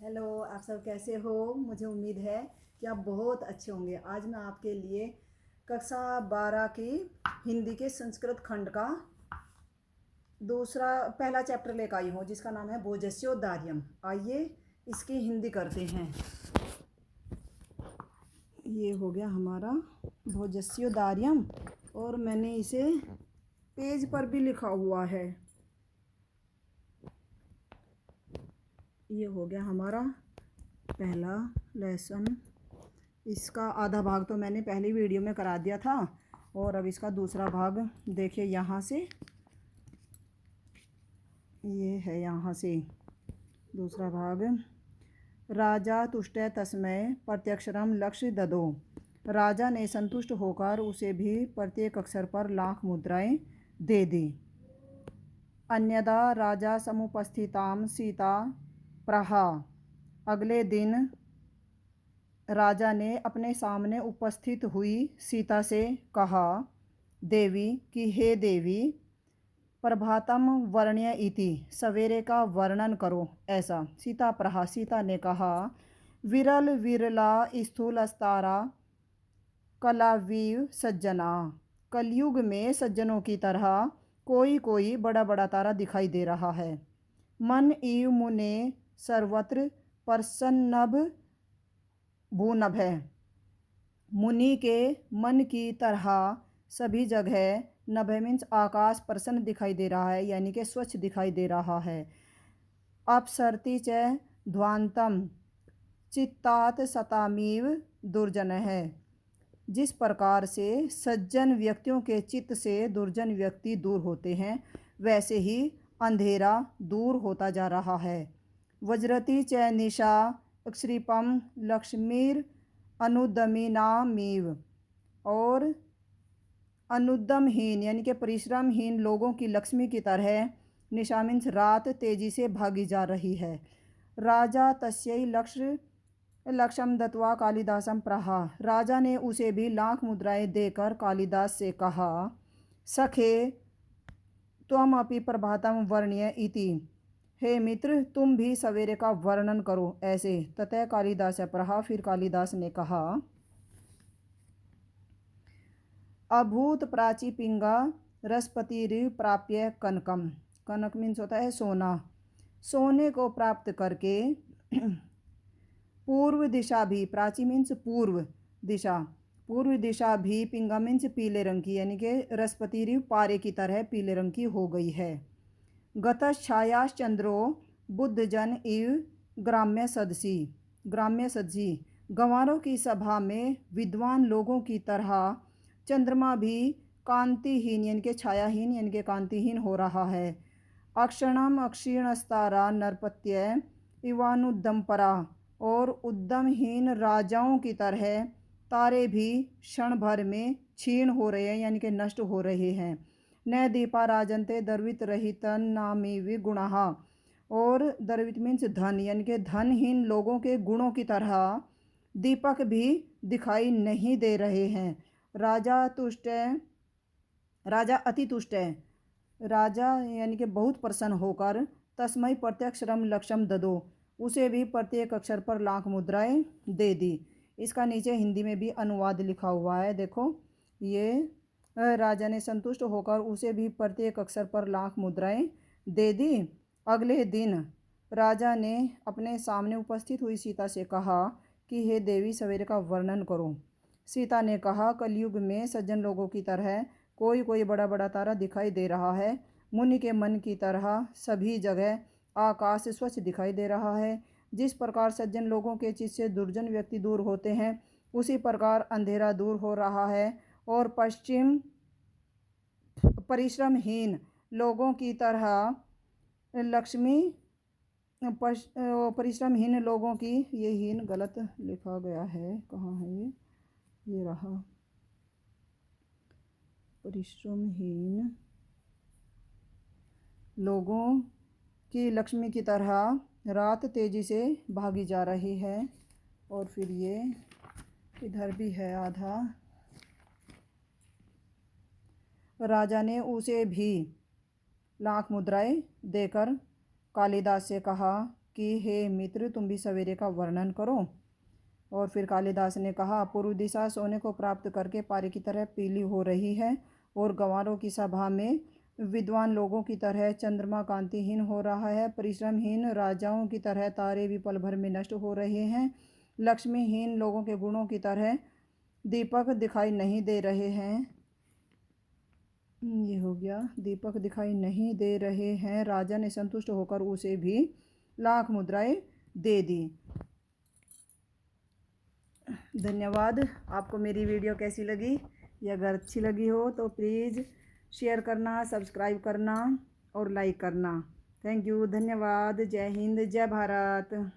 Hello, आप सब कैसे हो? मुझे उम्मीद है कि आप बहुत अच्छे होंगे। आज मैं आपके लिए कक्षा 12 की हिंदी के संस्कृत खंड का पहला चैप्टर लेकर आई हूँ, जिसका नाम है भोजस्योदार्यम। आइए इसकी हिंदी करते हैं। ये हो गया हमारा भोजस्योदार्यम और मैंने इसे पेज पर भी लिखा हुआ है। ये हो गया हमारा पहला लेसन। इसका आधा भाग तो मैंने पहली वीडियो में करा दिया था और अब इसका दूसरा भाग देखिए। यहाँ से ये है, यहाँ से दूसरा भाग। राजा तुष्टै तस्मै प्रत्यक्षरम लक्ष्य ददो। राजा ने संतुष्ट होकर उसे भी प्रत्येक अक्षर पर लाख मुद्राएं दे दी। अन्यदा राजा समुपस्थिताम सीता प्रहा। अगले दिन राजा ने अपने सामने उपस्थित हुई सीता से कहा, देवी कि हे देवी, प्रभातम वर्ण्य इति, सवेरे का वर्णन करो ऐसा। सीता प्रहा, सीता ने कहा, विरल विरला स्थूलस्तारा कलावीव सज्जना। कलयुग में सज्जनों की तरह कोई कोई बड़ा बड़ा तारा दिखाई दे रहा है। मन इव मुने सर्वत्र प्रसन्नभ भूनभ है। मुनि के मन की तरह सभी जगह, नभ मीन्स आकाश, प्रसन्न दिखाई दे रहा है, यानी कि स्वच्छ दिखाई दे रहा है। अपसरती च ध्वांतम चित्तात सतामीव दुर्जन है। जिस प्रकार से सज्जन व्यक्तियों के चित्त से दुर्जन व्यक्ति दूर होते हैं, वैसे ही अंधेरा दूर होता जा रहा है। वज्रती च निशा क्षिपम लक्ष्मीर अनुदमिनामीव। और अनुद्यमहीन यानी कि परिश्रमहीन लोगों की लक्ष्मी की तरह निशा मीन्स रात तेजी से भागी जा रही है। राजा तस्यै लक्ष्यम दत्वा कालिदासम प्रहा। राजा ने उसे भी लाख मुद्राएं देकर कालिदास से कहा, सखे त्वम अपि प्रभातम वर्ण्य इति। हे मित्र, तुम भी सवेरे का वर्णन करो ऐसे। ततः कालिदास प्रहा, फिर कालिदास ने कहा, अभूत प्राची पिंगा रसपति प्राप्य कनकम। कनक मीन्स होता है सोना। सोने को प्राप्त करके पूर्व दिशा भी, प्राची मीन्स पूर्व दिशा, पूर्व दिशा भी पिंगा मीन्स पीले रंग की, यानी कि रसपति पारे की तरह पीले रंग की हो गई है। गतश्छायाश्चंद्रो चंद्रो बुद्धजन इव ग्राम्य सदसी। ग्राम्य सदसी, गंवारों की सभा में विद्वान लोगों की तरह चंद्रमा भी कांतिहीन यानी कि छायाहीन यानी कि कांतिहीन हो रहा है। अक्षणम अक्षीणस्तारा नरपत्य इवानुद्दमपरा। और उद्यमहीन राजाओं की तरह तारे भी क्षण भर में क्षीण हो रहे हैं, यानी कि नष्ट हो रहे हैं। न दीपा राजंते दर्वित रहितन नामी विगुणः। और दर्वित मीन्स धन, यानी कि धनहीन लोगों के गुणों की तरह दीपक भी दिखाई नहीं दे रहे हैं। राजा तुष्ट है, राजा अति तुष्ट है। राजा यानी कि बहुत प्रसन्न होकर तस्मय प्रत्यक्षरम लक्ष्यम ददो, उसे भी प्रत्येक अक्षर पर लाख मुद्राएं दे दी। इसका नीचे हिंदी में भी अनुवाद लिखा हुआ है, देखो। ये राजा ने संतुष्ट होकर उसे भी प्रत्येक अक्षर पर लाख मुद्राएं दे दी। अगले दिन राजा ने अपने सामने उपस्थित हुई सीता से कहा कि हे देवी, सवेरे का वर्णन करो। सीता ने कहा, कलयुग में सज्जन लोगों की तरह कोई कोई बड़ा बड़ा तारा दिखाई दे रहा है। मुनि के मन की तरह सभी जगह आकाश स्वच्छ दिखाई दे रहा है। जिस प्रकार सज्जन लोगों के चित्त से दुर्जन व्यक्ति दूर होते हैं, उसी प्रकार अंधेरा दूर हो रहा है। और पश्चिम परिश्रमहीन लोगों की तरह लक्ष्मी परिश्रमहीन लोगों की, ये हीन गलत लिखा गया है, कहाँ है ये रहा। परिश्रमहीन लोगों की लक्ष्मी की तरह रात तेजी से भागी जा रही है। और फिर ये इधर भी है आधा। राजा ने उसे भी लाख मुद्राएं देकर कालिदास से कहा कि हे मित्र, तुम भी सवेरे का वर्णन करो। और फिर कालिदास ने कहा, पूर्व दिशा सोने को प्राप्त करके पारे की तरह पीली हो रही है और गंवारों की सभा में विद्वान लोगों की तरह चंद्रमा कांतिहीन हो रहा है। परिश्रमहीन राजाओं की तरह तारे भी पल भर में नष्ट हो रहे हैं। लक्ष्मीहीन लोगों के गुणों की तरह दीपक दिखाई नहीं दे रहे हैं। ये हो गया, दीपक दिखाई नहीं दे रहे हैं। राजा ने संतुष्ट होकर उसे भी लाख मुद्राएं दे दी। धन्यवाद। आपको मेरी वीडियो कैसी लगी? या अगर अच्छी लगी हो तो प्लीज़ शेयर करना, सब्सक्राइब करना और लाइक करना। थैंक यू, धन्यवाद। जय हिंद, जय भारत।